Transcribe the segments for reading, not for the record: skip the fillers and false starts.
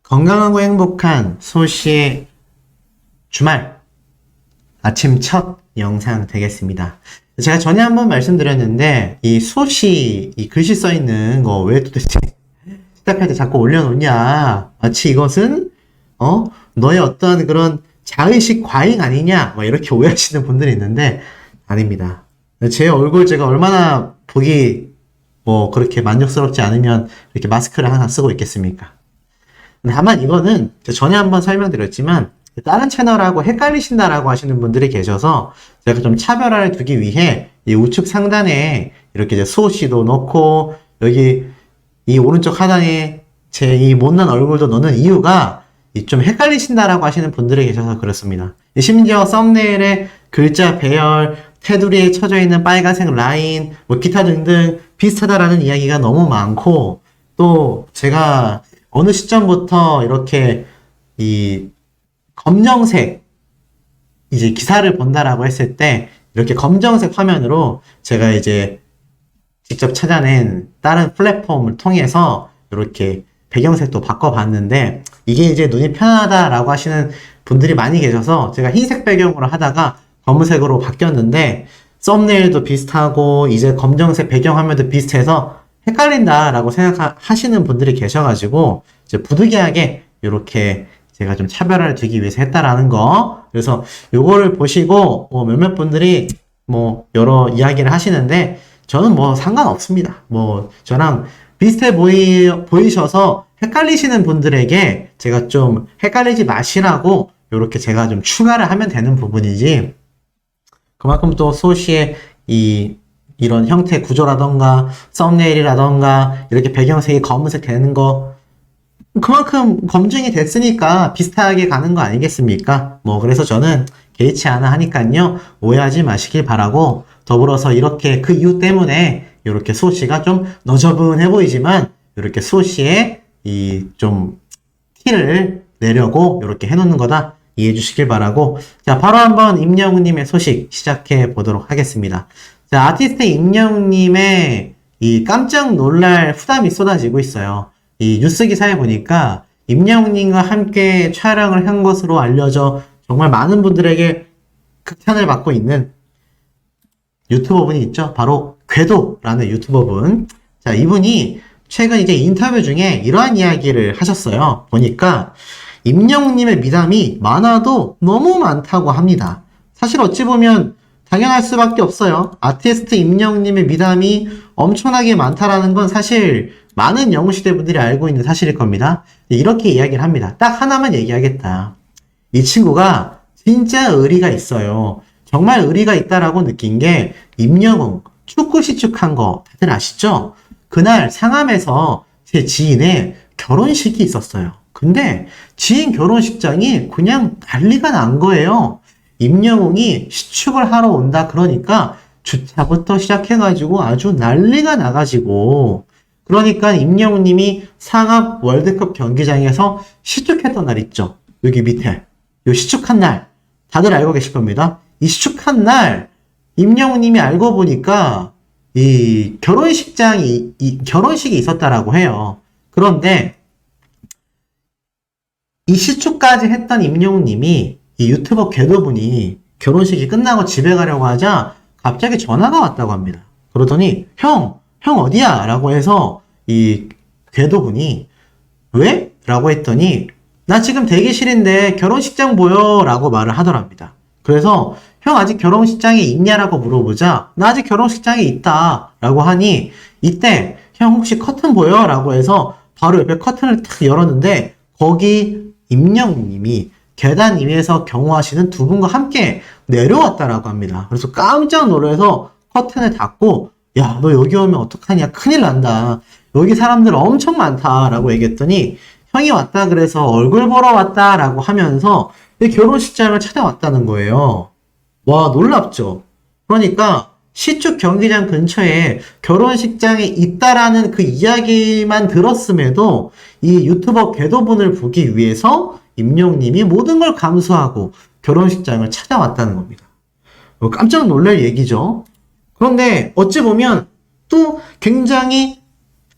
건강하고 행복한 소씨의 주말 아침 첫 영상 되겠습니다. 제가 전에 한번 말씀드렸는데 이 소씨 이 글씨 써 있는 거 왜 도대체 시작할 때 자꾸 올려놓냐, 마치 이것은 너의 어떤 그런 자의식 과잉 아니냐 뭐 이렇게 오해하시는 분들이 있는데 아닙니다. 제 얼굴 제가 얼마나 보기 뭐 그렇게 만족스럽지 않으면 이렇게 마스크를 하나 쓰고 있겠습니까? 다만 이거는 전에 한번 설명드렸지만 다른 채널하고 헷갈리신다라고 하시는 분들이 계셔서 제가 좀 차별화를 두기 위해 이 우측 상단에 이렇게 이제 수호씨도 넣고 여기 이 오른쪽 하단에 제 이 못난 얼굴도 넣는 이유가 이 좀 헷갈리신다라고 하시는 분들이 계셔서 그렇습니다. 심지어 썸네일에 글자 배열, 테두리에 쳐져 있는 빨간색 라인, 뭐 기타 등등 비슷하다라는 이야기가 너무 많고, 또 제가 어느 시점부터 이렇게 이 검정색 이제 기사를 본다라고 했을 때 이렇게 검정색 화면으로 제가 이제 직접 찾아낸 다른 플랫폼을 통해서 이렇게 배경색도 바꿔봤는데 이게 이제 눈이 편하다라고 하시는 분들이 많이 계셔서 제가 흰색 배경으로 하다가 검은색으로 바뀌었는데 썸네일도 비슷하고 이제 검정색 배경화면도 비슷해서 헷갈린다라고 생각하시는 분들이 계셔가지고 이제 부득이하게 이렇게 제가 좀 차별화를 두기 위해서 했다라는 거. 그래서 요거를 보시고 몇몇 분들이 뭐 여러 이야기를 하시는데 저는 뭐 상관없습니다. 뭐 저랑 비슷해 보이셔서 헷갈리시는 분들에게 제가 좀 헷갈리지 마시라고 이렇게 제가 좀 추가를 하면 되는 부분이지, 그만큼 또 소시의 이런 형태 구조라던가 썸네일이라던가 이렇게 배경색이 검은색 되는 거 그만큼 검증이 됐으니까 비슷하게 가는 거 아니겠습니까? 뭐 그래서 저는 개의치 않아 하니까요, 오해하지 마시길 바라고, 더불어서 이렇게 그 이유 때문에 이렇게 수호씨가 좀 너저분해 보이지만 이렇게 수호씨의 이 좀 티를 내려고 이렇게 해놓는 거다 이해해 주시길 바라고, 자 바로 한번 임영웅님의 소식 시작해 보도록 하겠습니다. 자, 아티스트 임영웅님의 이 깜짝 놀랄 후담이 쏟아지고 있어요. 이 뉴스 기사에 보니까 임영웅님과 함께 촬영을 한 것으로 알려져 정말 많은 분들에게 극찬을 받고 있는 유튜버분이 있죠. 바로 궤도라는 유튜버분. 자, 이분이 최근 이제 인터뷰 중에 이러한 이야기를 하셨어요. 보니까 임영웅님의 미담이 많아도 너무 많다고 합니다. 사실 어찌 보면 당연할 수밖에 없어요. 아티스트 임영웅님의 미담이 엄청나게 많다라는 건 사실 많은 영웅시대 분들이 알고 있는 사실일 겁니다. 이렇게 이야기를 합니다. 딱 하나만 얘기하겠다. 이 친구가 진짜 의리가 있어요. 정말 의리가 있다라고 느낀 게 임영웅 축구 시축한 거 다들 아시죠? 그날 상암에서 제 지인의 결혼식이 있었어요. 근데 지인 결혼식장이 그냥 난리가 난 거예요. 임영웅이 시축을 하러 온다 그러니까 주차부터 시작해가지고 아주 난리가 나가지고, 그러니까 임영웅님이 상암 월드컵 경기장에서 시축했던 날 있죠. 여기 밑에 요 시축한 날 다들 알고 계실 겁니다. 이 시축한 날 임영웅님이 알고 보니까 이 결혼식이 있었다라고 해요. 그런데 이 시축까지 했던 임영웅님이 이 유튜버 궤도분이 결혼식이 끝나고 집에 가려고 하자 갑자기 전화가 왔다고 합니다. 그러더니 형 어디야? 라고 해서 이 궤도분이 왜? 라고 했더니 나 지금 대기실인데 결혼식장 보여 라고 말을 하더랍니다. 그래서 형 아직 결혼식장에 있냐라고 물어보자 나 아직 결혼식장에 있다 라고 하니, 이때 형 혹시 커튼 보여? 라고 해서 바로 옆에 커튼을 탁 열었는데 거기 임영웅님이 계단 위에서 경호하시는 두 분과 함께 내려왔다라고 합니다. 그래서 깜짝 놀라서 커튼을 닫고 야, 너 여기 오면 어떡하냐, 큰일 난다, 여기 사람들 엄청 많다 라고 얘기했더니 형이 왔다 그래서 얼굴 보러 왔다 라고 하면서 결혼식장을 찾아왔다는 거예요. 와, 놀랍죠? 그러니까 시축 경기장 근처에 결혼식장이 있다라는 그 이야기만 들었음에도 이 유튜버 궤도분을 보기 위해서 임영웅님이 모든 걸 감수하고 결혼식장을 찾아왔다는 겁니다. 깜짝 놀랄 얘기죠. 그런데 어찌 보면 또 굉장히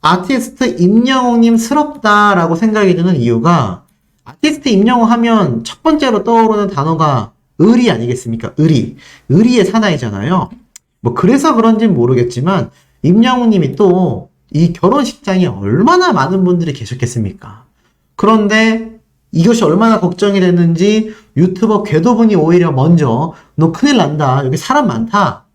아티스트 임영웅님스럽다라고 생각이 드는 이유가 아티스트 임영웅 하면 첫 번째로 떠오르는 단어가 의리 아니겠습니까? 의리. 의리의 사나이잖아요. 뭐 그래서 그런지는 모르겠지만 임영웅님이 또 이 결혼식장에 얼마나 많은 분들이 계셨겠습니까? 그런데 이것이 얼마나 걱정이 됐는지 유튜버 궤도분이 오히려 먼저 너 큰일 난다. 여기 사람 많다.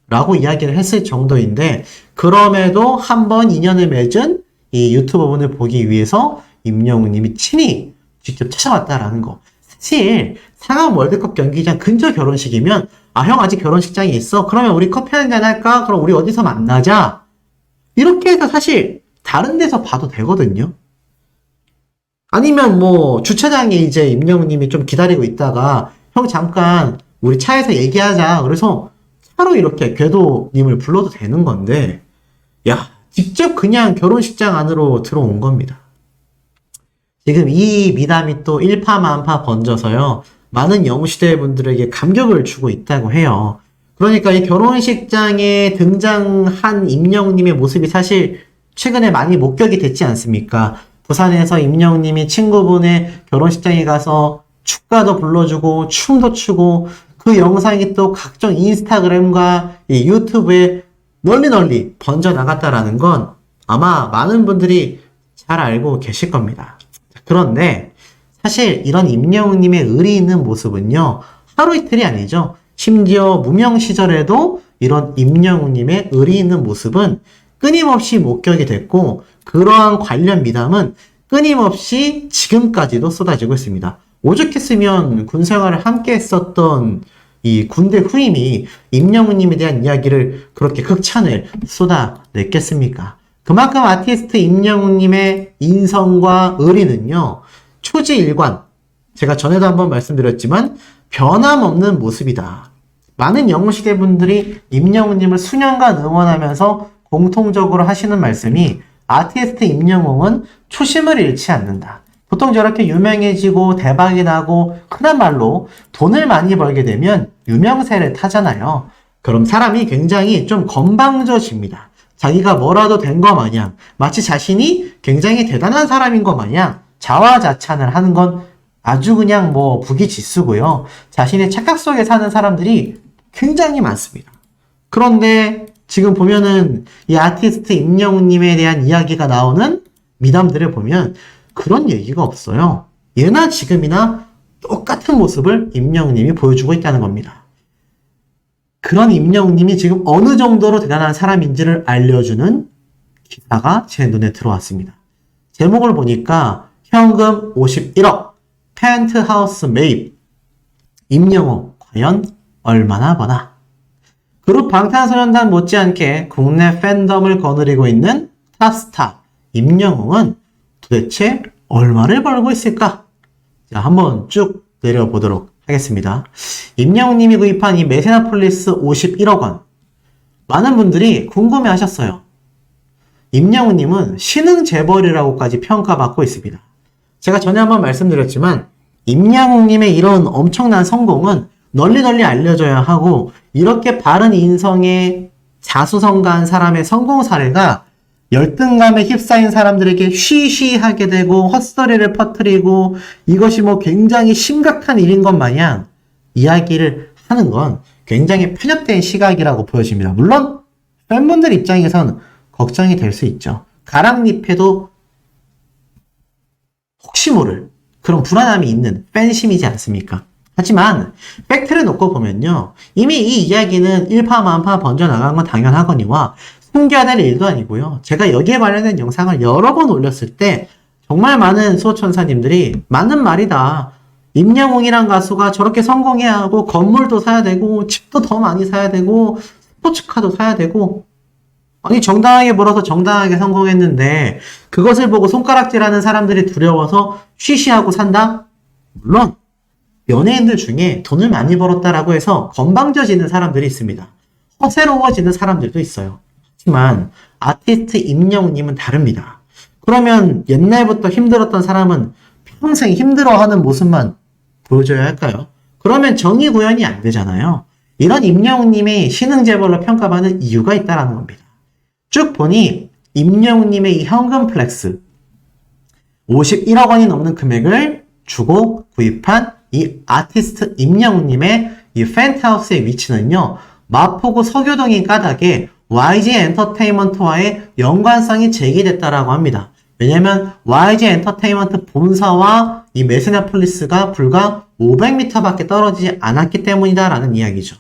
라고 이야기를 했을 정도인데 그럼에도 한번 인연을 맺은 이 유튜버분을 보기 위해서 임영웅님이 친히 직접 찾아왔다라는 거. 사실 상암 월드컵 경기장 근처 결혼식이면 형 아직 결혼식장에 있어? 그러면 우리 커피 한잔 할까? 그럼 우리 어디서 만나자? 이렇게 해서 사실 다른 데서 봐도 되거든요. 아니면 뭐 주차장에 이제 임영웅님이 좀 기다리고 있다가 형 잠깐 우리 차에서 얘기하자. 그래서 차로 이렇게 궤도님을 불러도 되는 건데 야 직접 그냥 결혼식장 안으로 들어온 겁니다. 지금 이 미담이 또 일파만파 번져서요. 많은 영웅시대 분들에게 감격을 주고 있다고 해요. 그러니까 이 결혼식장에 등장한 임영웅님의 모습이 사실 최근에 많이 목격이 됐지 않습니까? 부산에서 임영웅님이 친구분의 결혼식장에 가서 축가도 불러주고 춤도 추고 그 영상이 또 각종 인스타그램과 이 유튜브에 널리 번져나갔다라는 건 아마 많은 분들이 잘 알고 계실 겁니다. 그런데 사실 이런 임영웅님의 의리 있는 모습은요. 하루 이틀이 아니죠. 심지어 무명 시절에도 이런 임영웅님의 의리 있는 모습은 끊임없이 목격이 됐고 그러한 관련 미담은 끊임없이 지금까지도 쏟아지고 있습니다. 오죽했으면 군생활을 함께 했었던 이 군대 후임이 임영웅님에 대한 이야기를 그렇게 극찬을 쏟아냈겠습니까? 그만큼 아티스트 임영웅님의 인성과 의리는요. 초지일관, 제가 전에도 한번 말씀드렸지만 변함없는 모습이다. 많은 영웅시대 분들이 임영웅님을 수년간 응원하면서 공통적으로 하시는 말씀이 아티스트 임영웅은 초심을 잃지 않는다. 보통 저렇게 유명해지고 대박이 나고 흔한 말로 돈을 많이 벌게 되면 유명세를 타잖아요. 그럼 사람이 굉장히 좀 건방져집니다. 자기가 뭐라도 된 거 마냥 마치 자신이 굉장히 대단한 사람인 거 마냥 자화자찬을 하는 건 아주 그냥 뭐 부기지수고요. 자신의 착각 속에 사는 사람들이 굉장히 많습니다. 그런데 지금 보면은 이 아티스트 임영웅님에 대한 이야기가 나오는 미담들을 보면 그런 얘기가 없어요. 예나 지금이나 똑같은 모습을 임영웅님이 보여주고 있다는 겁니다. 그런 임영웅님이 지금 어느 정도로 대단한 사람인지를 알려주는 기사가 제 눈에 들어왔습니다. 제목을 보니까 현금 51억, 펜트하우스 매입, 임영웅 과연 얼마나 버나? 그룹 방탄소년단 못지않게 국내 팬덤을 거느리고 있는 탑스타 임영웅은 도대체 얼마를 벌고 있을까? 자, 한번 쭉 내려보도록 하겠습니다. 임영웅님이 구입한 이 메세나폴리스 51억 원. 많은 분들이 궁금해 하셨어요. 임영웅님은 신흥 재벌이라고까지 평가받고 있습니다. 제가 전에 한번 말씀드렸지만 임영웅님의 이런 엄청난 성공은 널리 알려져야 하고 이렇게 바른 인성의 자수성가한 사람의 성공 사례가 열등감에 휩싸인 사람들에게 쉬쉬하게 되고 헛소리를 퍼뜨리고 이것이 뭐 굉장히 심각한 일인 것 마냥 이야기를 하는 건 굉장히 편협된 시각이라고 보여집니다. 물론 팬분들 입장에선 걱정이 될 수 있죠. 가랑잎에도 혹시 모를 그런 불안함이 있는 팬심이지 않습니까? 하지만 팩트를 놓고 보면요. 이미 이 이야기는 일파만파 번져나간 건 당연하거니와 숨겨야 될 일도 아니고요. 제가 여기에 관련된 영상을 여러 번 올렸을 때 정말 많은 수호천사님들이 맞는 말이다. 임영웅이란 가수가 저렇게 성공해야 하고 건물도 사야 되고 집도 더 많이 사야 되고 스포츠카도 사야 되고 아니 정당하게 벌어서 정당하게 성공했는데 그것을 보고 손가락질하는 사람들이 두려워서 쉬쉬하고 산다? 물론 연예인들 중에 돈을 많이 벌었다라고 해서 건방져지는 사람들이 있습니다. 허세로워지는 사람들도 있어요. 하지만 아티스트 임영웅님은 다릅니다. 그러면 옛날부터 힘들었던 사람은 평생 힘들어하는 모습만 보여줘야 할까요? 그러면 정의 구현이 안 되잖아요. 이런 임영웅님이 신흥재벌로 평가받는 이유가 있다는 겁니다. 쭉 보니 임영웅님의 이 현금 플렉스 51억 원이 넘는 금액을 주고 구입한 이 아티스트 임영웅님의 이 펜트하우스의 위치는요, 마포구 서교동인 까닭에 YG 엔터테인먼트와의 연관성이 제기됐다라고 합니다. 왜냐면 YG 엔터테인먼트 본사와 이 메세나폴리스가 불과 500m밖에 떨어지지 않았기 때문이다라는 이야기죠.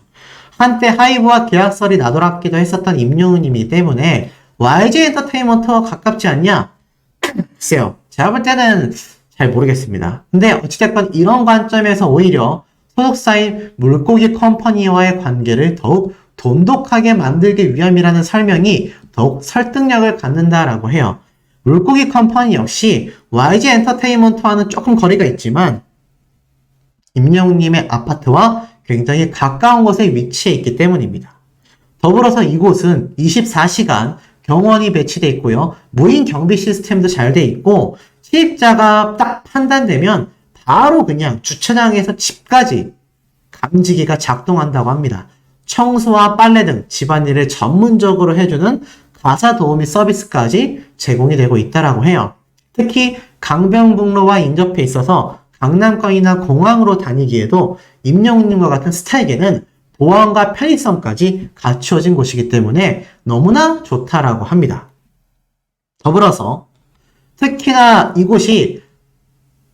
한때 하이브와 계약설이 나돌았기도 했었던 임영웅님이기 때문에 YG 엔터테인먼트와 가깝지 않냐? 글쎄요. 제가 볼 때는 잘 모르겠습니다. 근데 어찌됐건 이런 관점에서 오히려 소속사인 물고기 컴퍼니와의 관계를 더욱 돈독하게 만들기 위함이라는 설명이 더욱 설득력을 갖는다라고 해요. 물고기 컴퍼니 역시 YG 엔터테인먼트와는 조금 거리가 있지만 임영웅님의 아파트와 굉장히 가까운 곳에 위치해 있기 때문입니다. 더불어서 이곳은 24시간 경호원이 배치되어 있고요. 무인 경비 시스템도 잘 되어 있고 세입자가 딱 판단되면 바로 그냥 주차장에서 집까지 감지기가 작동한다고 합니다. 청소와 빨래 등 집안일을 전문적으로 해주는 가사 도우미 서비스까지 제공이 되고 있다고 해요. 특히 강변북로와 인접해 있어서 강남권이나 공항으로 다니기에도 임영웅님과 같은 스타에게는 보안과 편의성까지 갖추어진 곳이기 때문에 너무나 좋다라고 합니다. 더불어서 특히나 이곳이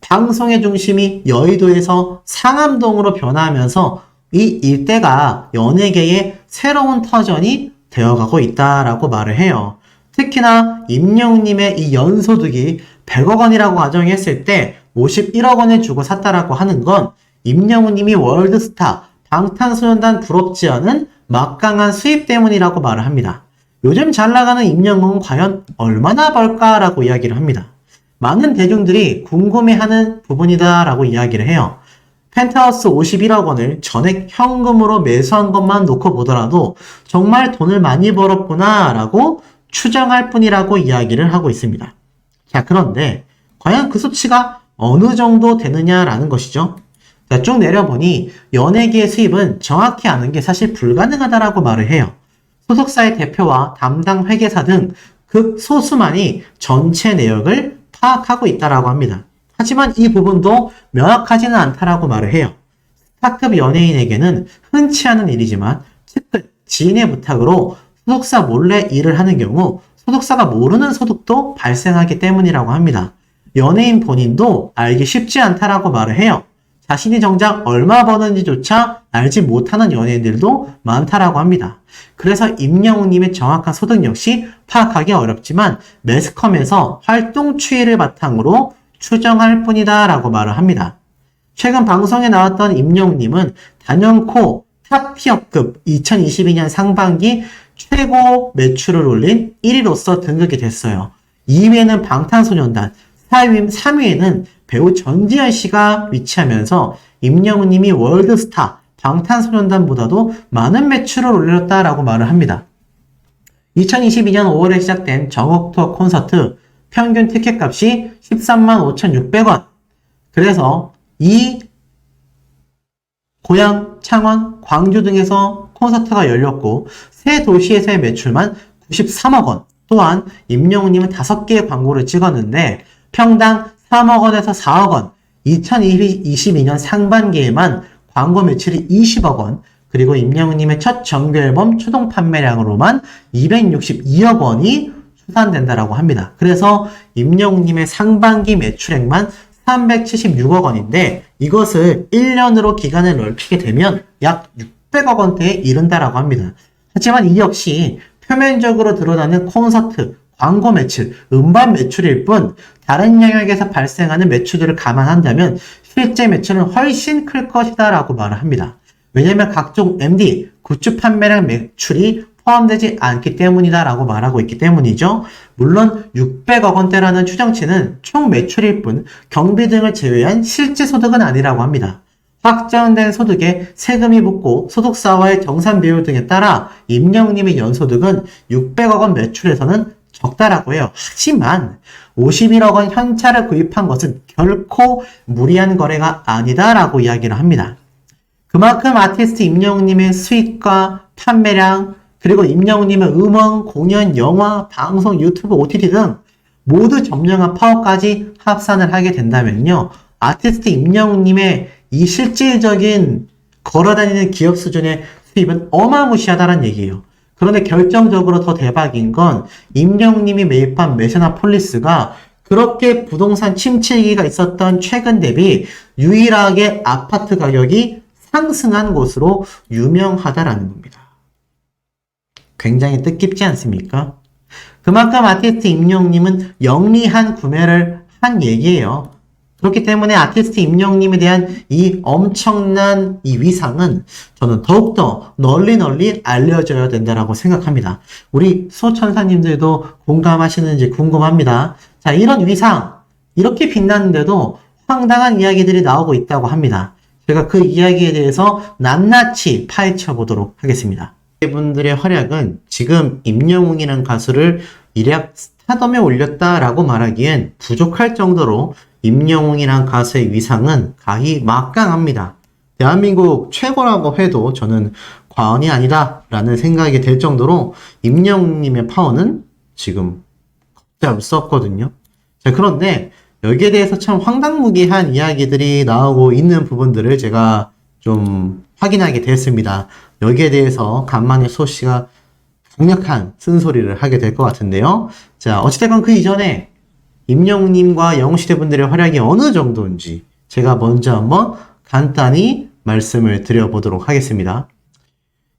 방송의 중심이 여의도에서 상암동으로 변화하면서 이 일대가 연예계의 새로운 터전이 되어가고 있다라고 말을 해요. 특히나 임영웅님의 이 연소득이 100억 원이라고 가정했을 때 51억 원을 주고 샀다라고 하는 건 임영웅님이 월드스타, 방탄소년단 부럽지 않은 막강한 수입 때문이라고 말을 합니다. 요즘 잘 나가는 임영웅은 과연 얼마나 벌까라고 이야기를 합니다. 많은 대중들이 궁금해하는 부분이다라고 이야기를 해요. 펜트하우스 51억 원을 전액 현금으로 매수한 것만 놓고 보더라도 정말 돈을 많이 벌었구나 라고 추정할 뿐이라고 이야기를 하고 있습니다. 자, 그런데 과연 그 수치가 어느 정도 되느냐라는 것이죠. 자, 쭉 내려보니 연예계의 수입은 정확히 아는 게 사실 불가능하다라고 말을 해요. 소속사의 대표와 담당 회계사 등 극소수만이 전체 내역을 파악하고 있다라고 합니다. 하지만 이 부분도 명확하지는 않다라고 말을 해요. 스타급 연예인에게는 흔치 않은 일이지만 특히 지인의 부탁으로 소속사 몰래 일을 하는 경우 소속사가 모르는 소득도 발생하기 때문이라고 합니다. 연예인 본인도 알기 쉽지 않다라고 말을 해요. 자신이 정작 얼마 버는지조차 알지 못하는 연예인들도 많다라고 합니다. 그래서 임영웅님의 정확한 소득 역시 파악하기 어렵지만 매스컴에서 활동 추이를 바탕으로 추정할 뿐이다 라고 말을 합니다. 최근 방송에 나왔던 임영웅님은 단연코 탑티어급 2022년 상반기 최고 매출을 올린 1위로서 등극이 됐어요. 2위에는 방탄소년단, 3위에는 배우 전지현 씨가 위치하면서 임영웅님이 월드스타, 방탄소년단보다도 많은 매출을 올렸다라고 말을 합니다. 2022년 5월에 시작된 전국 투어 콘서트 평균 티켓값이 13만 5,600원. 그래서 이 고향, 창원, 광주 등에서 콘서트가 열렸고 세 도시에서의 매출만 93억 원. 또한 임영웅님은 5개의 광고를 찍었는데 평당 3억 원에서 4억 원. 2022년 상반기에만 광고 매출이 20억 원. 그리고 임영웅님의 첫 정규 앨범 추동 판매량으로만 262억 원이 추산된다라고 합니다. 그래서 임영웅님의 상반기 매출액만 376억 원인데 이것을 1년으로 기간을 넓히게 되면 약 600억 원대에 이른다라고 합니다. 하지만 이 역시 표면적으로 드러나는 콘서트, 광고 매출, 음반 매출일 뿐 다른 영역에서 발생하는 매출들을 감안한다면 실제 매출은 훨씬 클 것이다 라고 말을 합니다. 왜냐하면 각종 MD, 굿즈 판매량 매출이 포함되지 않기 때문이다 라고 말하고 있기 때문이죠. 물론 600억 원대라는 추정치는 총 매출일 뿐 경비 등을 제외한 실제 소득은 아니라고 합니다. 확정된 소득에 세금이 붙고 소속사와의 정산 비율 등에 따라 임영웅님의 연소득은 600억 원 매출에서는 적다라고 해요. 하지만 51억 원 현찰을 구입한 것은 결코 무리한 거래가 아니다라고 이야기를 합니다. 그만큼 아티스트 임영웅님의 수익과 판매량, 그리고 임영웅님의 음원, 공연, 영화, 방송, 유튜브, OTT 등 모두 점령한 파워까지 합산을 하게 된다면요. 아티스트 임영웅님의 이 실질적인 걸어다니는 기업 수준의 수입은 어마무시하다는 얘기예요. 그런데 결정적으로 더 대박인 건 임영웅님이 매입한 메세나폴리스가 그렇게 부동산 침체 위기가 있었던 최근 대비 유일하게 아파트 가격이 상승한 곳으로 유명하다라는 겁니다. 굉장히 뜻깊지 않습니까? 그만큼 아티스트 임영웅님은 영리한 구매를 한 얘기예요. 그렇기 때문에 아티스트 임영웅님에 대한 이 엄청난 이 위상은 저는 더욱더 널리 알려져야 된다라고 생각합니다. 우리 소천사님들도 공감하시는지 궁금합니다. 자, 이런 위상, 이렇게 빛났는데도 황당한 이야기들이 나오고 있다고 합니다. 제가 그 이야기에 대해서 낱낱이 파헤쳐 보도록 하겠습니다. 분들의 활약은 지금 임영웅이라는 가수를 일약 스타덤에 올렸다라고 말하기엔 부족할 정도로 임영웅이란 가수의 위상은 가히 막강합니다. 대한민국 최고라고 해도 저는 과언이 아니다라는 생각이 들 정도로 임영웅님의 파워는 지금 걷잡을 수 없거든요. 자, 그런데 여기에 대해서 참 황당무계한 이야기들이 나오고 있는 부분들을 제가 좀 확인하게 됐습니다. 여기에 대해서 간만에 소씨가 강력한 쓴소리를 하게 될 것 같은데요. 자, 어찌됐건 그 이전에 임영웅님과 영웅시대 분들의 활약이 어느 정도인지 제가 먼저 한번 간단히 말씀을 드려보도록 하겠습니다.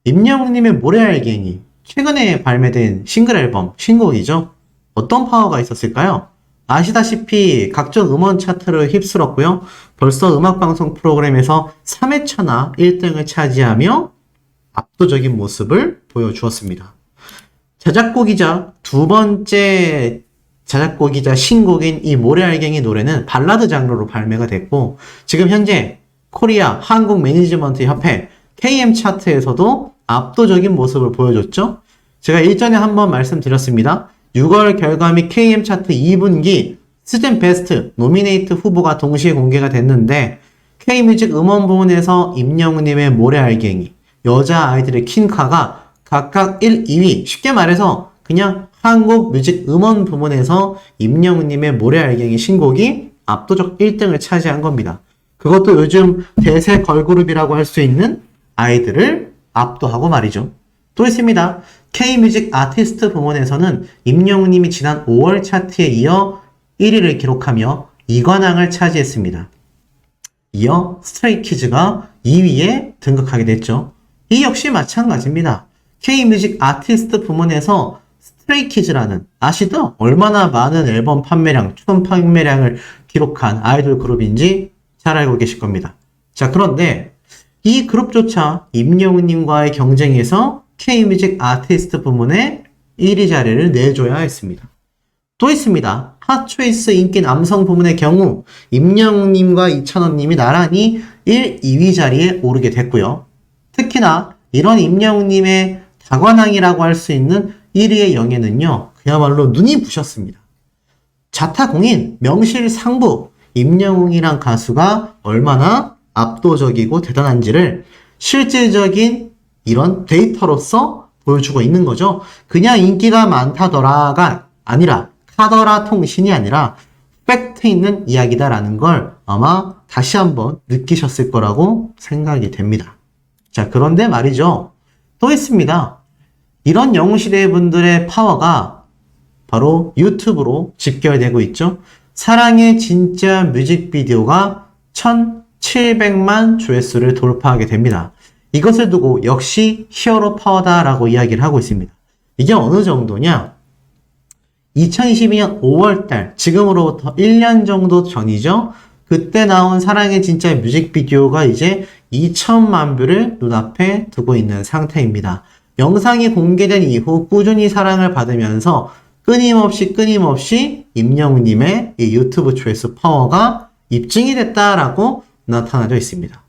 임영웅님의 모래알갱이, 최근에 발매된 싱글 앨범, 신곡이죠. 어떤 파워가 있었을까요? 아시다시피 각종 음원 차트를 휩쓸었고요. 벌써 음악방송 프로그램에서 3회차나 1등을 차지하며 압도적인 모습을 보여주었습니다. 자작곡이자 두 번째 자작곡이자 신곡인 이 모래알갱이 노래는 발라드 장르로 발매가 됐고 지금 현재 코리아 한국 매니지먼트 협회 KM 차트에서도 압도적인 모습을 보여줬죠. 제가 일전에 한번 말씀드렸습니다. 6월 결과 및 KM 차트 2분기 시즌 베스트 노미네이트 후보가 동시에 공개가 됐는데 K뮤직 음원 부문에서 임영웅님의 모래알갱이, 여자 아이들의 퀸카가 각각 1, 2위, 쉽게 말해서 그냥 한국 뮤직 음원 부문에서 임영웅님의 모래알갱이 신곡이 압도적 1등을 차지한 겁니다. 그것도 요즘 대세 걸그룹이라고 할 수 있는 아이들을 압도하고 말이죠. 또 있습니다. K뮤직 아티스트 부문에서는 임영웅님이 지난 5월 차트에 이어 1위를 기록하며 2관왕을 차지했습니다. 이어 스트레이키즈가 2위에 등극하게 됐죠. 이 역시 마찬가지입니다. K뮤직 아티스트 부문에서 스트레이키즈라는 아시죠? 얼마나 많은 앨범 판매량, 춤 판매량을 기록한 아이돌 그룹인지 잘 알고 계실 겁니다. 자, 그런데 이 그룹조차 임영웅님과의 경쟁에서 K뮤직 아티스트 부문에 1위 자리를 내줘야 했습니다. 또 있습니다. 핫초이스 인기 남성 부문의 경우 임영웅님과 이찬원님이 나란히 1, 2위 자리에 오르게 됐고요. 특히나 이런 임영웅님의 다관왕이라고 할 수 있는 1위의 영예는요, 그야말로 눈이 부셨습니다. 자타공인 명실상부 임영웅이란 가수가 얼마나 압도적이고 대단한지를 실질적인 이런 데이터로서 보여주고 있는 거죠. 그냥 인기가 많다더라가 아니라 카더라 통신이 아니라 팩트 있는 이야기다라는 걸 아마 다시 한번 느끼셨을 거라고 생각이 됩니다. 자, 그런데 말이죠. 또 있습니다. 이런 영웅시대 분들의 파워가 바로 유튜브로 집결되고 있죠. 사랑의 진짜 뮤직비디오가 1700만 조회수를 돌파하게 됩니다. 이것을 두고 역시 히어로 파워다라고 이야기를 하고 있습니다. 이게 어느 정도냐? 2022년 5월달, 지금으로부터 1년 정도 전이죠. 그때 나온 사랑의 진짜 뮤직비디오가 이제 2천만 뷰를 눈앞에 두고 있는 상태입니다. 영상이 공개된 이후 꾸준히 사랑을 받으면서 끊임없이 임영웅님의 이 유튜브 조회수 파워가 입증이 됐다라고 나타나져 있습니다.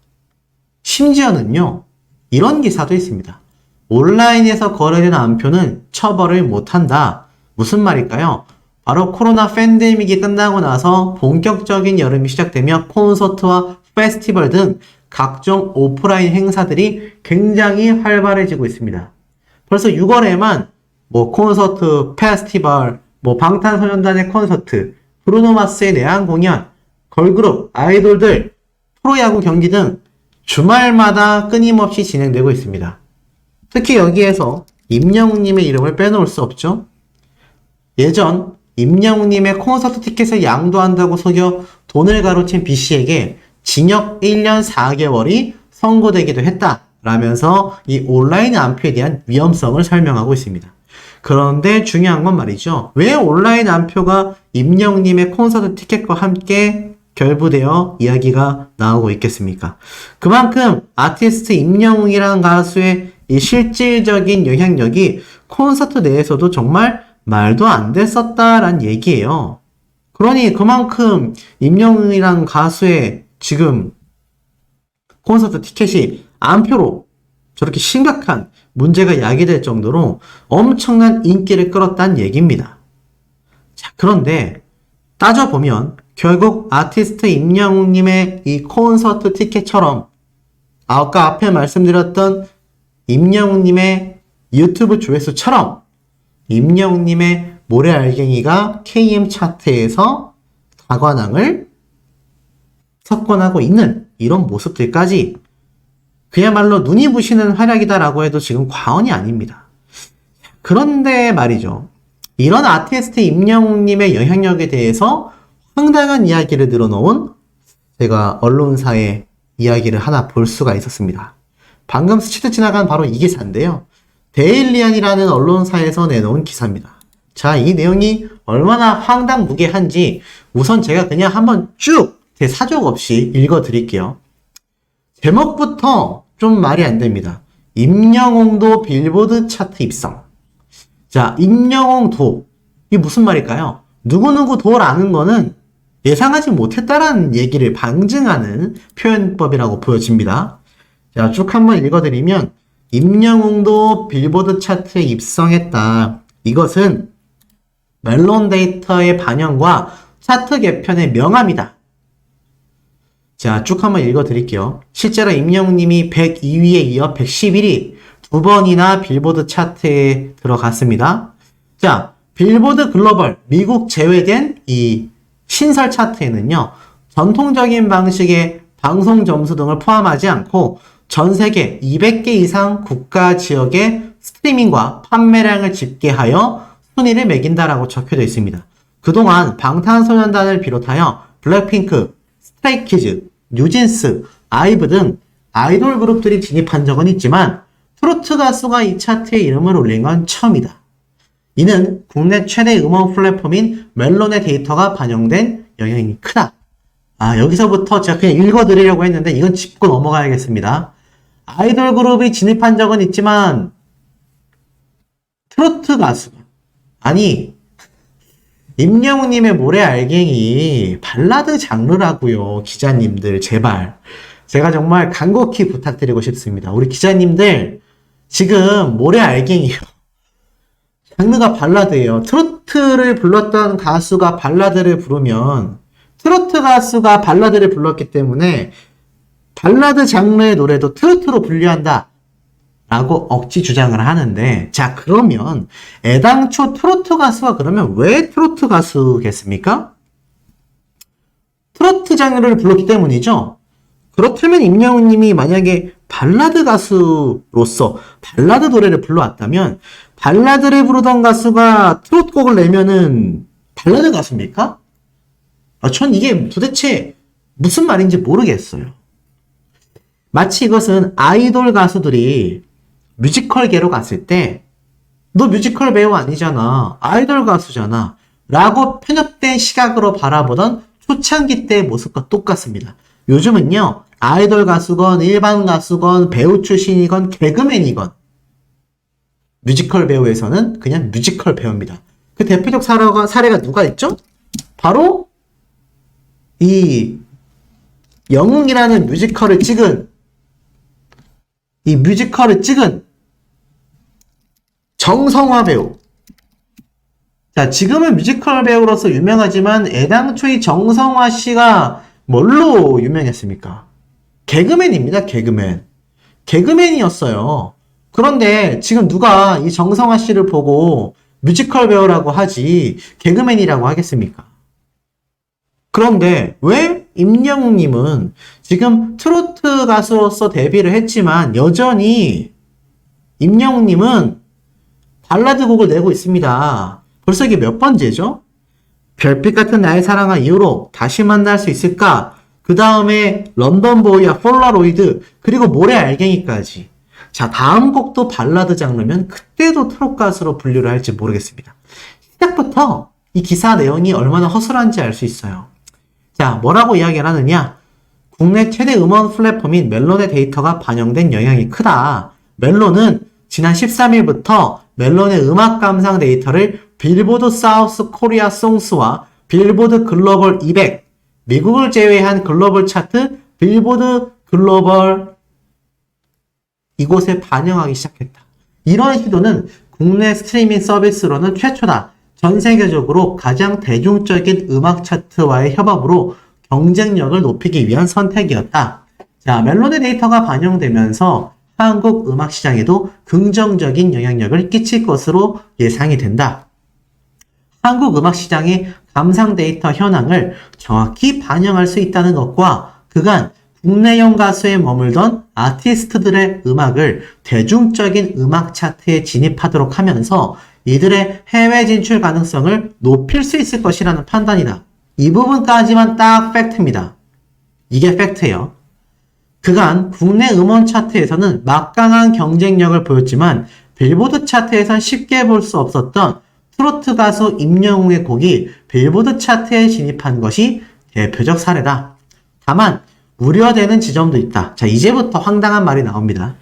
심지어는요, 이런 기사도 있습니다. 온라인에서 거래된 안표는 처벌을 못한다. 무슨 말일까요? 바로 코로나 팬데믹이 끝나고 나서 본격적인 여름이 시작되며 콘서트와 페스티벌 등 각종 오프라인 행사들이 굉장히 활발해지고 있습니다. 벌써 6월에만 뭐 콘서트, 페스티벌, 뭐 방탄소년단의 콘서트, 브루노마스의 내한 공연, 걸그룹, 아이돌들, 프로야구 경기 등 주말마다 끊임없이 진행되고 있습니다. 특히 여기에서 임영웅님의 이름을 빼놓을 수 없죠. 예전 임영웅님의 콘서트 티켓을 양도한다고 속여 돈을 가로챈 B씨에게 징역 1년 4개월이 선고되기도 했다라면서 이 온라인 안표에 대한 위험성을 설명하고 있습니다. 그런데 중요한 건 말이죠. 왜 온라인 안표가 임영웅님의 콘서트 티켓과 함께 결부되어 이야기가 나오고 있겠습니까? 그만큼 아티스트 임영웅이라는 가수의 이 실질적인 영향력이 콘서트 내에서도 정말 말도 안 됐었다라는 얘기예요. 그러니 그만큼 임영웅이라는 가수의 지금 콘서트 티켓이 안표로 저렇게 심각한 문제가 야기될 정도로 엄청난 인기를 끌었다는 얘기입니다. 자, 그런데 따져보면 결국 아티스트 임영웅님의 이 콘서트 티켓처럼 아까 앞에 말씀드렸던 임영웅님의 유튜브 조회수처럼 임영웅님의 모래알갱이가 KM 차트에서 다관왕을 석권하고 있는 이런 모습들까지 그야말로 눈이 부시는 활약이다라고 해도 지금 과언이 아닙니다. 그런데 말이죠. 이런 아티스트 임영웅님의 영향력에 대해서 황당한 이야기를 늘어놓은 제가 언론사의 이야기를 하나 볼 수가 있었습니다. 방금 스치듯 지나간 바로 이 기사인데요. 데일리안이라는 언론사에서 내놓은 기사입니다. 자, 이 내용이 얼마나 황당무계한지 우선 제가 그냥 한번 쭉 제 사족 없이 읽어드릴게요. 제목부터 좀 말이 안 됩니다. 임영웅도 빌보드 차트 입성. 자, 임영웅도 이게 무슨 말일까요? 누구누구 도라는 거는 예상하지 못했다라는 얘기를 방증하는 표현법이라고 보여집니다. 자, 쭉 한번 읽어드리면 임영웅도 빌보드 차트에 입성했다. 이것은 멜론 데이터의 반영과 차트 개편의 명암이다. 자, 쭉 한번 읽어드릴게요. 실제로 임영웅님이 102위에 이어 111위 두 번이나 빌보드 차트에 들어갔습니다. 자, 빌보드 글로벌 미국 제외된 이 신설 차트에는요. 전통적인 방식의 방송 점수 등을 포함하지 않고 전 세계 200개 이상 국가 지역의 스트리밍과 판매량을 집계하여 순위를 매긴다라고 적혀져 있습니다. 그동안 방탄소년단을 비롯하여 블랙핑크, 스트레이키즈, 뉴진스, 아이브 등 아이돌 그룹들이 진입한 적은 있지만 트로트 가수가 이 차트에 이름을 올린 건 처음이다. 이는 국내 최대 음원 플랫폼인 멜론의 데이터가 반영된 영향이 크다. 아, 여기서부터 제가 그냥 읽어드리려고 했는데 이건 짚고 넘어가야겠습니다. 아이돌 그룹이 진입한 적은 있지만 트로트 가수가 아니 임영웅님의 모래알갱이 발라드 장르라고요. 기자님들 제발 제가 정말 간곡히 부탁드리고 싶습니다. 우리 기자님들 지금 모래알갱이요. 장르가 발라드예요. 트로트를 불렀던 가수가 발라드를 부르면 트로트 가수가 발라드를 불렀기 때문에 발라드 장르의 노래도 트로트로 분류한다 라고 억지 주장을 하는데 자 그러면 애당초 트로트 가수가 그러면 왜 트로트 가수겠습니까? 트로트 장르를 불렀기 때문이죠. 그렇다면 임영웅님이 만약에 발라드 가수로서 발라드 노래를 불러왔다면 발라드를 부르던 가수가 트로트 곡을 내면은 발라드 가수입니까? 전 이게 도대체 무슨 말인지 모르겠어요. 마치 이것은 아이돌 가수들이 뮤지컬계로 갔을 때 너 뮤지컬 배우 아니잖아. 아이돌 가수잖아. 라고 편협된 시각으로 바라보던 초창기 때의 모습과 똑같습니다. 요즘은요. 아이돌 가수건 일반 가수건 배우 출신이건 개그맨이건 뮤지컬 배우에서는 그냥 뮤지컬 배우입니다. 그 대표적 사례가 누가 있죠? 바로 이 영웅이라는 뮤지컬을 찍은 정성화 배우. 자, 지금은 뮤지컬 배우로서 유명하지만 애당초 이 정성화 씨가 뭘로 유명했습니까? 개그맨입니다, 개그맨. 개그맨이었어요. 그런데 지금 누가 이 정성화 씨를 보고 뮤지컬 배우라고 하지 개그맨이라고 하겠습니까? 그런데 왜 임영웅님은 지금 트로트 가수로서 데뷔를 했지만 여전히 임영웅님은 발라드 곡을 내고 있습니다. 벌써 이게 몇 번째죠? 별빛 같은 나의 사랑아 이후로 다시 만날 수 있을까? 그 다음에 런던보이와 폴라로이드 그리고 모래 알갱이까지. 자, 다음 곡도 발라드 장르면 그때도 트롯 가수로 분류를 할지 모르겠습니다. 시작부터 이 기사 내용이 얼마나 허술한지 알 수 있어요. 자, 뭐라고 이야기를 하느냐? 국내 최대 음원 플랫폼인 멜론의 데이터가 반영된 영향이 크다. 멜론은 지난 13일부터 멜론의 음악 감상 데이터를 빌보드 사우스 코리아 송스와 빌보드 글로벌 200, 미국을 제외한 글로벌 차트 빌보드 글로벌 이곳에 반영하기 시작했다. 이런 시도는 국내 스트리밍 서비스로는 최초다. 전 세계적으로 가장 대중적인 음악 차트와의 협업으로 경쟁력을 높이기 위한 선택이었다. 자, 멜론의 데이터가 반영되면서 한국 음악 시장에도 긍정적인 영향력을 끼칠 것으로 예상이 된다. 한국 음악 시장의 감상 데이터 현황을 정확히 반영할 수 있다는 것과 그간 국내용 가수에 머물던 아티스트들의 음악을 대중적인 음악 차트에 진입하도록 하면서 이들의 해외 진출 가능성을 높일 수 있을 것이라는 판단이다. 이 부분까지만 딱 팩트입니다. 이게 팩트예요. 그간 국내 음원 차트에서는 막강한 경쟁력을 보였지만 빌보드 차트에선 쉽게 볼 수 없었던 트로트 가수 임영웅의 곡이 빌보드 차트에 진입한 것이 대표적 사례다. 다만 우려되는 지점도 있다. 자, 이제부터 황당한 말이 나옵니다.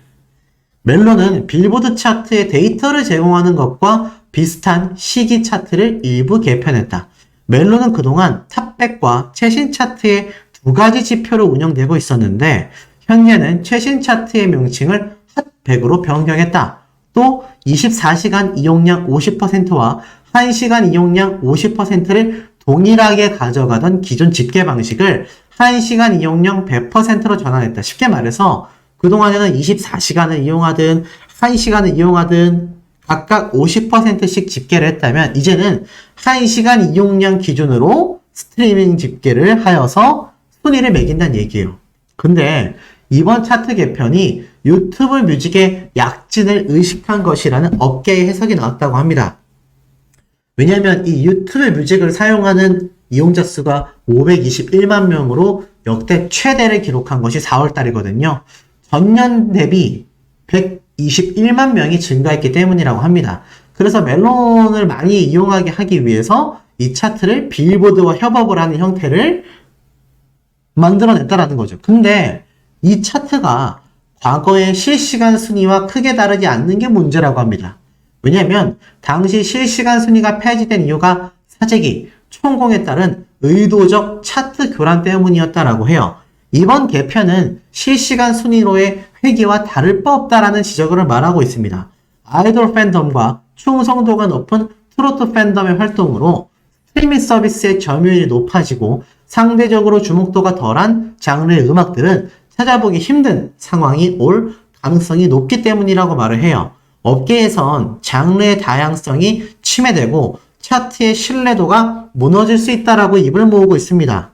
멜론은 빌보드 차트의 데이터를 제공하는 것과 비슷한 시기 차트를 일부 개편했다. 멜론은 그동안 탑100과 최신 차트의 두 가지 지표로 운영되고 있었는데 현재는 최신 차트의 명칭을 핫100으로 변경했다. 또 24시간 이용량 50%와 1시간 이용량 50%를 동일하게 가져가던 기존 집계 방식을 1시간 이용량 100%로 전환했다. 쉽게 말해서 그동안에는 24시간을 이용하든 1시간을 이용하든 각각 50%씩 집계를 했다면 이제는 1시간 이용량 기준으로 스트리밍 집계를 하여서 순위를 매긴다는 얘기예요. 근데 이번 차트 개편이 유튜브 뮤직의 약진을 의식한 것이라는 업계의 해석이 나왔다고 합니다. 왜냐하면 이 유튜브 뮤직을 사용하는 이용자 수가 521만 명으로 역대 최대를 기록한 것이 4월달이거든요. 전년 대비 121만 명이 증가했기 때문이라고 합니다. 그래서 멜론을 많이 이용하게 하기 위해서 이 차트를 빌보드와 협업을 하는 형태를 만들어냈다라는 거죠. 근데 이 차트가 과거의 실시간 순위와 크게 다르지 않는 게 문제라고 합니다. 왜냐하면 당시 실시간 순위가 폐지된 이유가 사재기, 총공에 따른 의도적 차트 교란 때문이었다라고 해요. 이번 개편은 실시간 순위로의 회귀와 다를 바 없다라는 지적을 말하고 있습니다. 아이돌 팬덤과 충성도가 높은 트로트 팬덤의 활동으로 스트리밍 서비스의 점유율이 높아지고 상대적으로 주목도가 덜한 장르의 음악들은 찾아보기 힘든 상황이 올 가능성이 높기 때문이라고 말을 해요. 업계에선 장르의 다양성이 침해되고 차트의 신뢰도가 무너질 수 있다라고 입을 모으고 있습니다.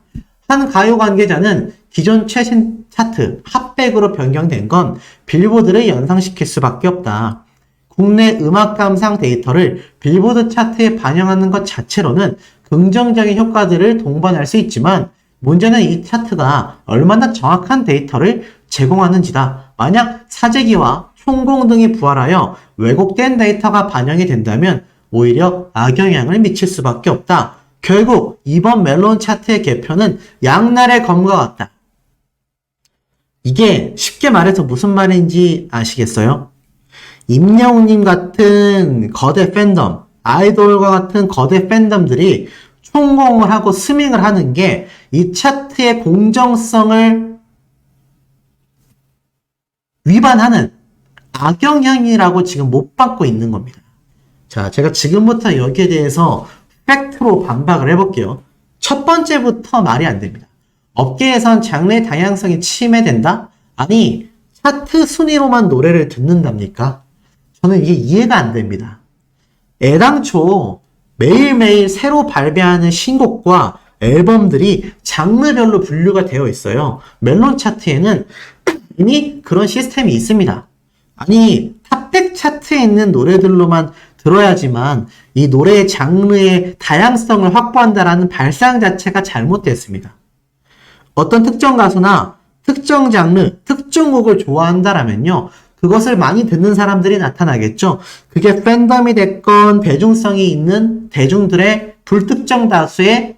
한 가요 관계자는 기존 최신 차트 핫백으로 변경된 건 빌보드를 연상시킬 수밖에 없다. 국내 음악 감상 데이터를 빌보드 차트에 반영하는 것 자체로는 긍정적인 효과들을 동반할 수 있지만 문제는 이 차트가 얼마나 정확한 데이터를 제공하는지다. 만약 사재기와 총공 등이 부활하여 왜곡된 데이터가 반영이 된다면 오히려 악영향을 미칠 수밖에 없다. 결국 이번 멜론 차트의 개편은 양날의 검과 같다. 이게 쉽게 말해서 무슨 말인지 아시겠어요? 임영웅님 같은 거대 팬덤, 아이돌과 같은 거대 팬덤들이 총공을 하고 스밍을 하는 게 이 차트의 공정성을 위반하는 악영향이라고 지금 못 받고 있는 겁니다. 자, 제가 지금부터 여기에 대해서 팩트로 반박을 해볼게요. 첫 번째부터 말이 안 됩니다. 업계에선 장르의 다양성이 침해된다? 아니, 차트 순위로만 노래를 듣는답니까? 저는 이게 이해가 안 됩니다. 애당초 매일매일 새로 발매하는 신곡과 앨범들이 장르별로 분류가 되어 있어요. 멜론 차트에는 이미 그런 시스템이 있습니다. 아니, 탑100 차트에 있는 노래들로만 들어야지만 이 노래의 장르의 다양성을 확보한다라는 발상 자체가 잘못됐습니다. 어떤 특정 가수나 특정 장르, 특정 곡을 좋아한다라면요, 그것을 많이 듣는 사람들이 나타나겠죠. 그게 팬덤이 됐건 대중성이 있는 대중들의 불특정 다수의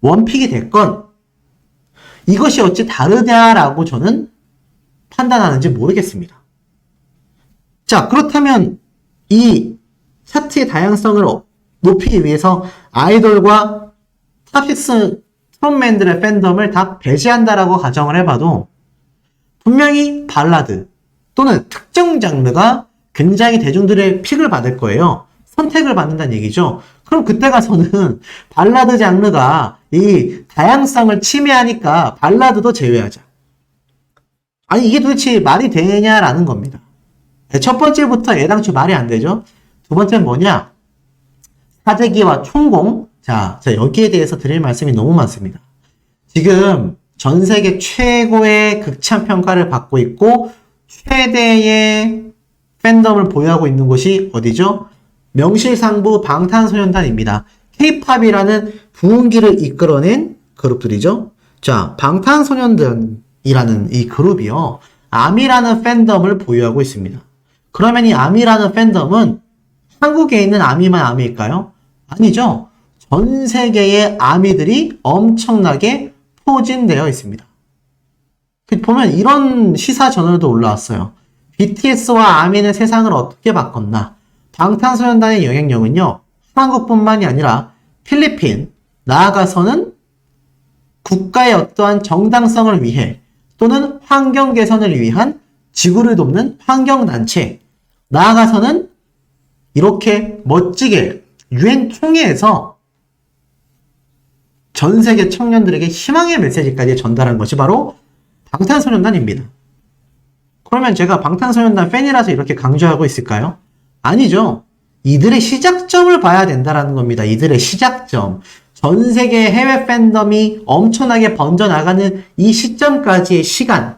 원픽이 됐건 이것이 어찌 다르냐라고 저는 판단하는지 모르겠습니다. 자, 그렇다면 이 차트의 다양성을 높이기 위해서 아이돌과 탑6 프론맨들의 팬덤을 다 배제한다라고 가정을 해봐도 분명히 발라드 또는 특정 장르가 굉장히 대중들의 픽을 받을 거예요. 선택을 받는다는 얘기죠. 그럼 그때 가서는 발라드 장르가 이 다양성을 침해하니까 발라드도 제외하자. 아니, 이게 도대체 말이 되냐라는 겁니다. 첫 번째부터 애당초 말이 안 되죠. 두 번째는 뭐냐? 사재기와 총공. 자, 여기에 대해서 드릴 말씀이 너무 많습니다. 지금 전 세계 최고의 극찬 평가를 받고 있고 최대의 팬덤을 보유하고 있는 곳이 어디죠? 명실상부 방탄소년단입니다. K-팝이라는 부흥기를 이끌어낸 그룹들이죠. 자, 방탄소년단이라는 이 그룹이요, 아미라는 팬덤을 보유하고 있습니다. 그러면 이 아미라는 팬덤은 한국에 있는 아미만 아미일까요? 아니죠. 전 세계의 아미들이 엄청나게 포진되어 있습니다. 보면 이런 시사 저널도 올라왔어요. BTS와 아미는 세상을 어떻게 바꿨나? 방탄소년단의 영향력은요, 한국뿐만이 아니라 필리핀, 나아가서는 국가의 어떠한 정당성을 위해 또는 환경 개선을 위한 지구를 돕는 환경단체, 나아가서는 이렇게 멋지게 UN 총회에서 전 세계 청년들에게 희망의 메시지까지 전달한 것이 바로 방탄소년단입니다. 그러면 제가 방탄소년단 팬이라서 이렇게 강조하고 있을까요? 아니죠. 이들의 시작점을 봐야 된다는 겁니다. 이들의 시작점. 전 세계 해외 팬덤이 엄청나게 번져나가는 이 시점까지의 시간.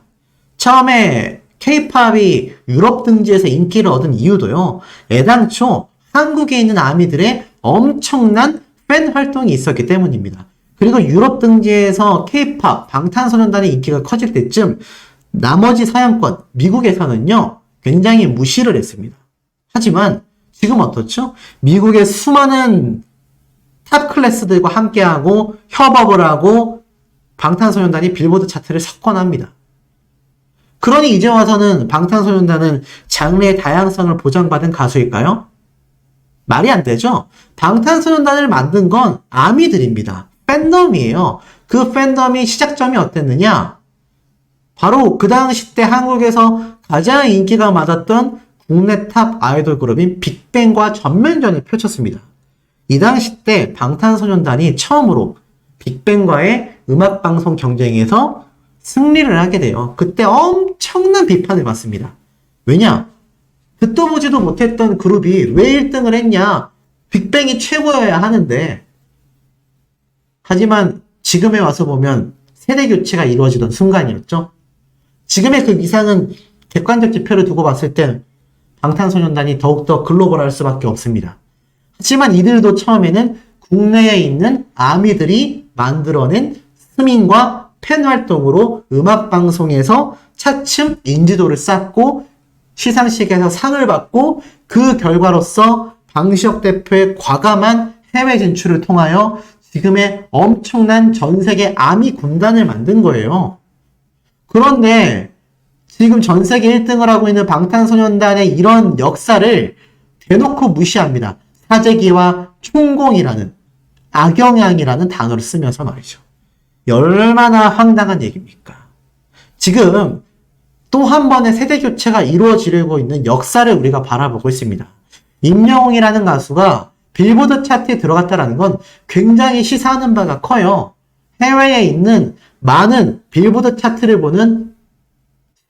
처음에 K-팝이 유럽 등지에서 인기를 얻은 이유도요, 애당초 한국에 있는 아미들의 엄청난 팬 활동이 있었기 때문입니다. 그리고 유럽 등지에서 K-팝, 방탄소년단의 인기가 커질 때쯤 나머지 서양권, 미국에서는요, 굉장히 무시를 했습니다. 하지만 지금 어떻죠? 미국의 수많은 탑 클래스들과 함께하고 협업을 하고 방탄소년단이 빌보드 차트를 석권합니다. 그러니 이제 와서는 방탄소년단은 장르의 다양성을 보장받은 가수일까요? 말이 안 되죠? 방탄소년단을 만든 건 아미들입니다. 팬덤이에요. 그 팬덤이 시작점이 어땠느냐? 바로 그 당시 때 한국에서 가장 인기가 많았던 국내 탑 아이돌 그룹인 빅뱅과 전면전을 펼쳤습니다. 이 당시 때 방탄소년단이 처음으로 빅뱅과의 음악방송 경쟁에서 승리를 하게 돼요. 그때 엄청난 비판을 받습니다. 왜냐? 듣도 보지도 못했던 그룹이 왜 1등을 했냐? 빅뱅이 최고여야 하는데. 하지만 지금에 와서 보면 세대 교체가 이루어지던 순간이었죠. 지금의 그 이상은 객관적 지표를 두고 봤을 땐 방탄소년단이 더욱더 글로벌할 수밖에 없습니다. 하지만 이들도 처음에는 국내에 있는 아미들이 만들어낸 스밍과 팬 활동으로 음악방송에서 차츰 인지도를 쌓고 시상식에서 상을 받고 그 결과로서 방시혁 대표의 과감한 해외 진출을 통하여 지금의 엄청난 전 세계 아미 군단을 만든 거예요. 그런데 지금 전 세계 1등을 하고 있는 방탄소년단의 이런 역사를 대놓고 무시합니다. 사재기와 총공이라는 악영향이라는 단어를 쓰면서 말이죠. 얼마나 황당한 얘기입니까? 지금 또 한 번의 세대 교체가 이루어지려고 있는 역사를 우리가 바라보고 있습니다. 임영웅이라는 가수가 빌보드 차트에 들어갔다는 건 굉장히 시사하는 바가 커요. 해외에 있는 많은 빌보드 차트를 보는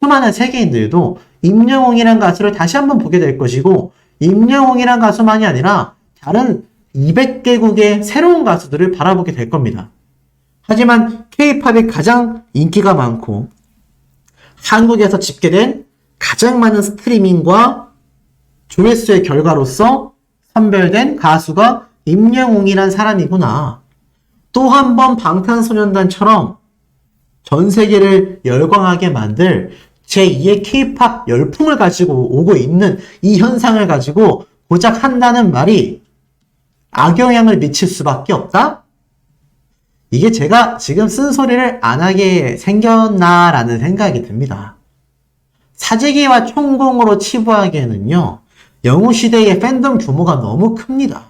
수많은 세계인들도 임영웅이라는 가수를 다시 한번 보게 될 것이고 임영웅이란 가수만이 아니라 다른 200개국의 새로운 가수들을 바라보게 될 겁니다. 하지만 K-팝이 가장 인기가 많고 한국에서 집계된 가장 많은 스트리밍과 조회수의 결과로서 선별된 가수가 임영웅이란 사람이구나. 또 한 번 방탄소년단처럼 전 세계를 열광하게 만들 제2의 K-팝 열풍을 가지고 오고 있는 이 현상을 가지고 고작 한다는 말이 악영향을 미칠 수밖에 없다? 이게 제가 지금 쓴소리를 안 하게 생겼나라는 생각이 듭니다. 사재기와 총공으로 치부하기에는요, 영웅시대의 팬덤 규모가 너무 큽니다.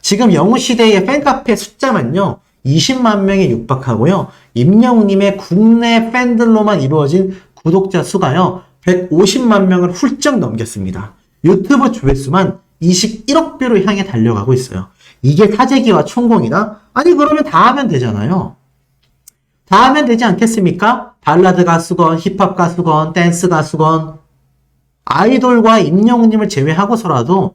지금 영웅시대의 팬카페 숫자만요, 20만 명에 육박하고요, 임영웅님의 국내 팬들로만 이루어진 구독자 수가요, 150만 명을 훌쩍 넘겼습니다. 유튜브 조회수만 21억 뷰로 향해 달려가고 있어요. 이게 사재기와 총공이다? 아니 그러면 다 하면 되잖아요. 다 하면 되지 않겠습니까? 발라드 가수건, 힙합 가수건, 댄스 가수건, 아이돌과 임영웅님을 제외하고서라도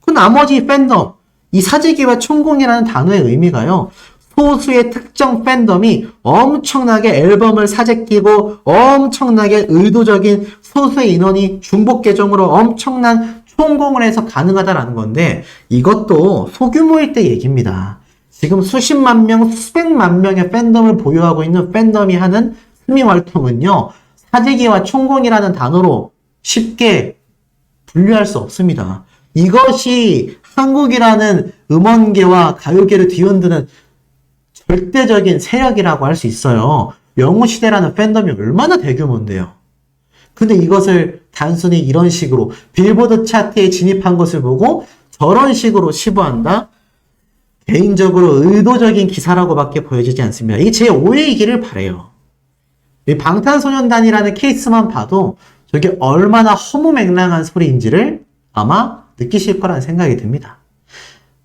그 나머지 팬덤, 이 사재기와 총공이라는 단어의 의미가요, 소수의 특정 팬덤이 엄청나게 앨범을 사재끼고 엄청나게 의도적인 소수의 인원이 중복 계정으로 엄청난 총공을 해서 가능하다라는 건데, 이것도 소규모일 때 얘기입니다. 지금 수십만 명, 수백만 명의 팬덤을 보유하고 있는 팬덤이 하는 스밍 활동은요, 사재기와 총공이라는 단어로 쉽게 분류할 수 없습니다. 이것이 한국이라는 음원계와 가요계를 뒤흔드는 절대적인 세력이라고 할 수 있어요. 영웅시대라는 팬덤이 얼마나 대규모인데요. 근데 이것을 단순히 이런 식으로 빌보드 차트에 진입한 것을 보고 저런 식으로 치부한다? 개인적으로 의도적인 기사라고밖에 보여지지 않습니다. 이게 제 5회이기를 바라요. 이 방탄소년단이라는 케이스만 봐도 저게 얼마나 허무맹랑한 소리인지를 아마 느끼실 거라는 생각이 듭니다.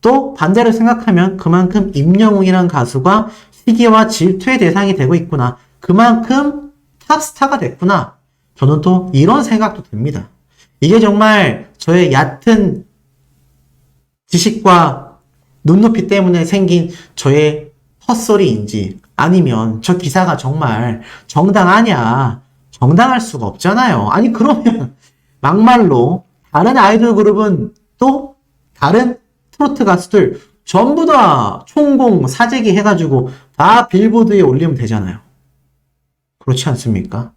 또 반대로 생각하면 그만큼 임영웅이란 가수가 시기와 질투의 대상이 되고 있구나. 그만큼 탑스타가 됐구나. 저는 또 이런 생각도 듭니다. 이게 정말 저의 얕은 지식과 눈높이 때문에 생긴 저의 헛소리인지, 아니면 저 기사가 정말 정당하냐? 정당할 수가 없잖아요. 아니 그러면 막말로 다른 아이돌 그룹은 또 다른 트로트 가수들 전부 다 총공, 사재기 해가지고 다 빌보드에 올리면 되잖아요. 그렇지 않습니까?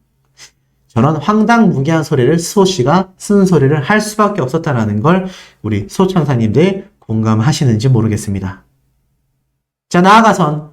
저런 황당무계한 소리를 수호씨가 쓴 소리를 할 수밖에 없었다는 걸 우리 수호천사님들 공감하시는지 모르겠습니다. 자, 나아가선